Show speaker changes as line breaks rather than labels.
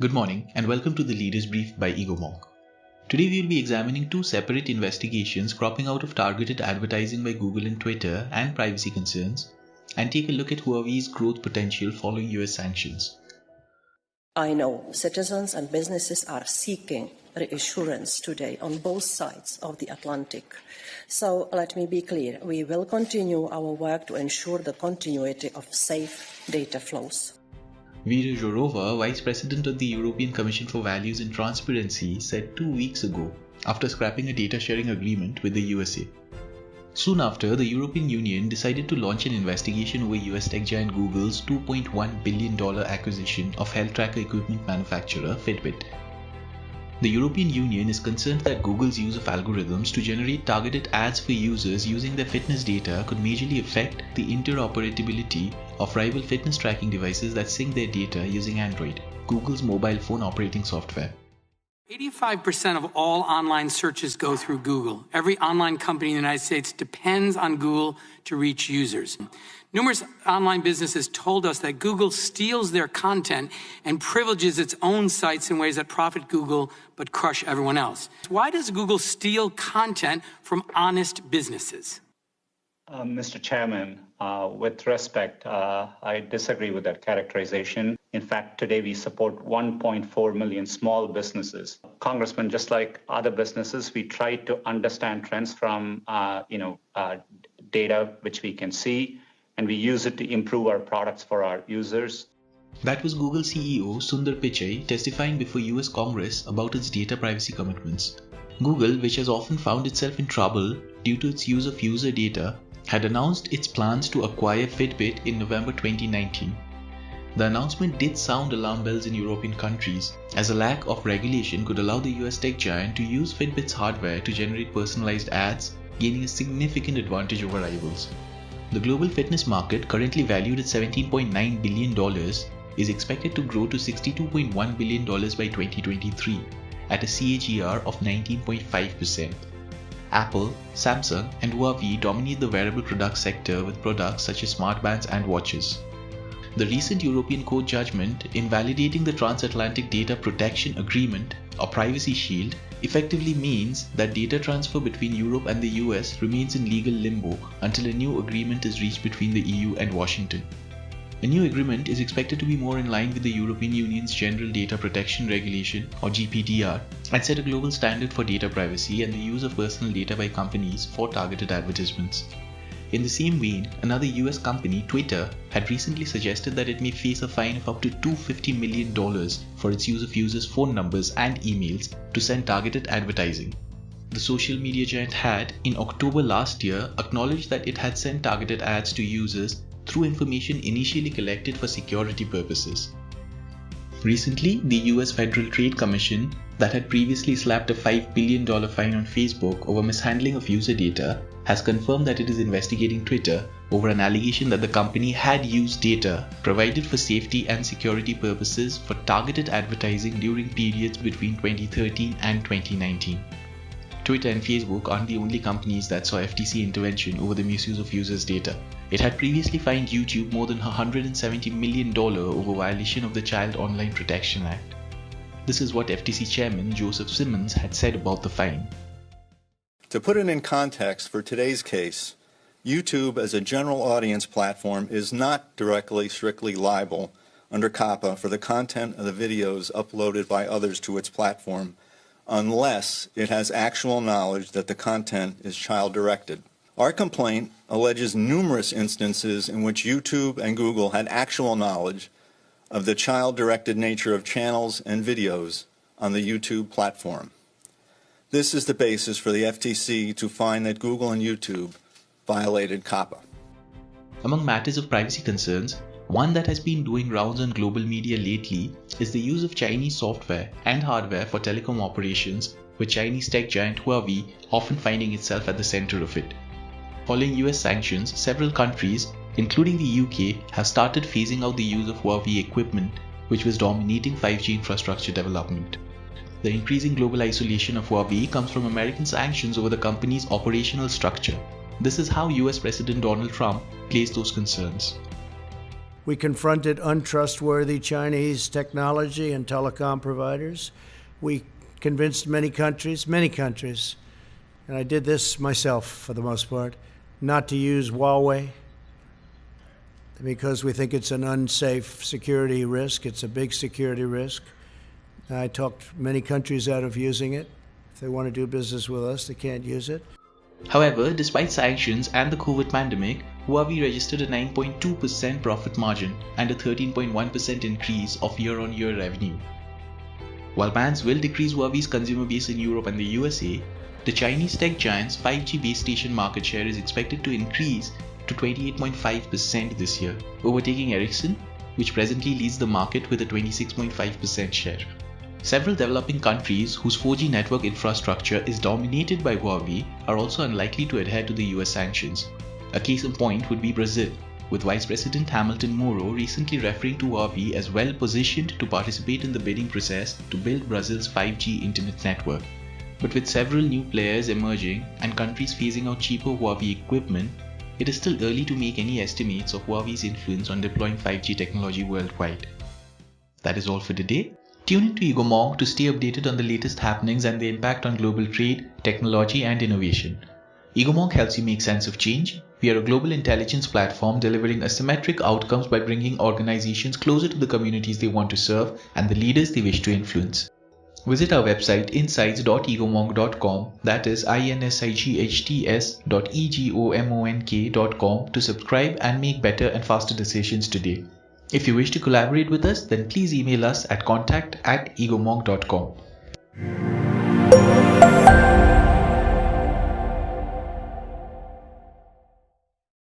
Good morning and welcome to the Leaders Brief by EgoMonk. Today we will be examining two separate investigations cropping out of targeted advertising by Google and Twitter and privacy concerns, and take a look at Huawei's growth potential following US sanctions.
I know citizens and businesses are seeking reassurance today on both sides of the Atlantic. So let me be clear, we will continue our work to ensure the continuity of safe data flows.
Vera Jourova, Vice President of the European Commission for Values and Transparency, said 2 weeks ago after scrapping a data sharing agreement with the USA. Soon after, the European Union decided to launch an investigation over US tech giant Google's $2.1 billion acquisition of health tracker equipment manufacturer Fitbit. The European Union is concerned that Google's use of algorithms to generate targeted ads for users using their fitness data could majorly affect the interoperability of rival fitness tracking devices that sync their data using Android, Google's mobile phone operating software.
85% of all online searches go through Google. Every online company in the United States depends on Google to reach users. Numerous online businesses told us that Google steals their content and privileges its own sites in ways that profit Google but crush everyone else. Why does Google steal content from honest businesses?
Mr. Chairman, with respect, I disagree with that characterization. In fact, today we support 1.4 million small businesses. Congressman, just like other businesses, we try to understand trends from data which we can see, and we use it to improve our products for our users.
That was Google CEO Sundar Pichai testifying before US Congress about its data privacy commitments. Google, which has often found itself in trouble due to its use of user data, had announced its plans to acquire Fitbit in November 2019. The announcement did sound alarm bells in European countries, as a lack of regulation could allow the US tech giant to use Fitbit's hardware to generate personalized ads, gaining a significant advantage over rivals. The global fitness market, currently valued at $17.9 billion, is expected to grow to $62.1 billion by 2023, at a CAGR of 19.5%. Apple, Samsung, and Huawei dominate the wearable product sector with products such as smartbands and watches. The recent European Court judgment invalidating the Transatlantic Data Protection Agreement, or Privacy Shield, effectively means that data transfer between Europe and the US remains in legal limbo until a new agreement is reached between the EU and Washington. A new agreement is expected to be more in line with the European Union's General Data Protection Regulation, or GDPR, and set a global standard for data privacy and the use of personal data by companies for targeted advertisements. In the same vein, another US company, Twitter, had recently suggested that it may face a fine of up to $250 million for its use of users' phone numbers and emails to send targeted advertising. The social media giant had, in October last year, acknowledged that it had sent targeted ads to users through information initially collected for security purposes. Recently, the US Federal Trade Commission, that had previously slapped a $5 billion fine on Facebook over mishandling of user data, has confirmed that it is investigating Twitter over an allegation that the company had used data provided for safety and security purposes for targeted advertising during periods between 2013 and 2019. Twitter and Facebook aren't the only companies that saw FTC intervention over the misuse of users' data. It had previously fined YouTube more than $170 million over violation of the Child Online Protection Act. This is what FTC Chairman Joseph Simmons had said about the fine.
To put it in context for today's case, YouTube as a general audience platform is not directly strictly liable under COPPA for the content of the videos uploaded by others to its platform, unless it has actual knowledge that the content is child-directed. Our complaint alleges numerous instances in which YouTube and Google had actual knowledge of the child-directed nature of channels and videos on the YouTube platform. This is the basis for the FTC to find that Google and YouTube violated COPPA.
Among matters of privacy concerns, one that has been doing rounds on global media lately is the use of Chinese software and hardware for telecom operations, with Chinese tech giant Huawei often finding itself at the center of it. Following US sanctions, several countries, including the UK, have started phasing out the use of Huawei equipment, which was dominating 5G infrastructure development. The increasing global isolation of Huawei comes from American sanctions over the company's operational structure. This is how US President Donald Trump plays those concerns.
We confronted untrustworthy Chinese technology and telecom providers. We convinced many countries, and I did this myself for the most part, not to use Huawei because we think it's an unsafe security risk. It's a big security risk. I talked many countries out of using it. If they want to do business with us, they can't use it.
However, despite sanctions and the COVID pandemic, Huawei registered a 9.2% profit margin and a 13.1% increase of year-on-year revenue. While bans will decrease Huawei's consumer base in Europe and the USA, the Chinese tech giant's 5G base station market share is expected to increase to 28.5% this year, overtaking Ericsson, which presently leads the market with a 26.5% share. Several developing countries whose 4G network infrastructure is dominated by Huawei are also unlikely to adhere to the US sanctions. A case in point would be Brazil, with Vice President Hamilton Mourão recently referring to Huawei as well positioned to participate in the bidding process to build Brazil's 5G internet network. But with several new players emerging and countries phasing out cheaper Huawei equipment, it is still early to make any estimates of Huawei's influence on deploying 5G technology worldwide. That is all for today. Tune into Egomong to stay updated on the latest happenings and the impact on global trade, technology and innovation. Egomong helps you make sense of change. We are a global intelligence platform delivering asymmetric outcomes by bringing organizations closer to the communities they want to serve and the leaders they wish to influence. Visit our website insights.egomong.com, that is insights.egomong.com, to subscribe and make better and faster decisions today. If you wish to collaborate with us, then please email us at contact@egomong.com.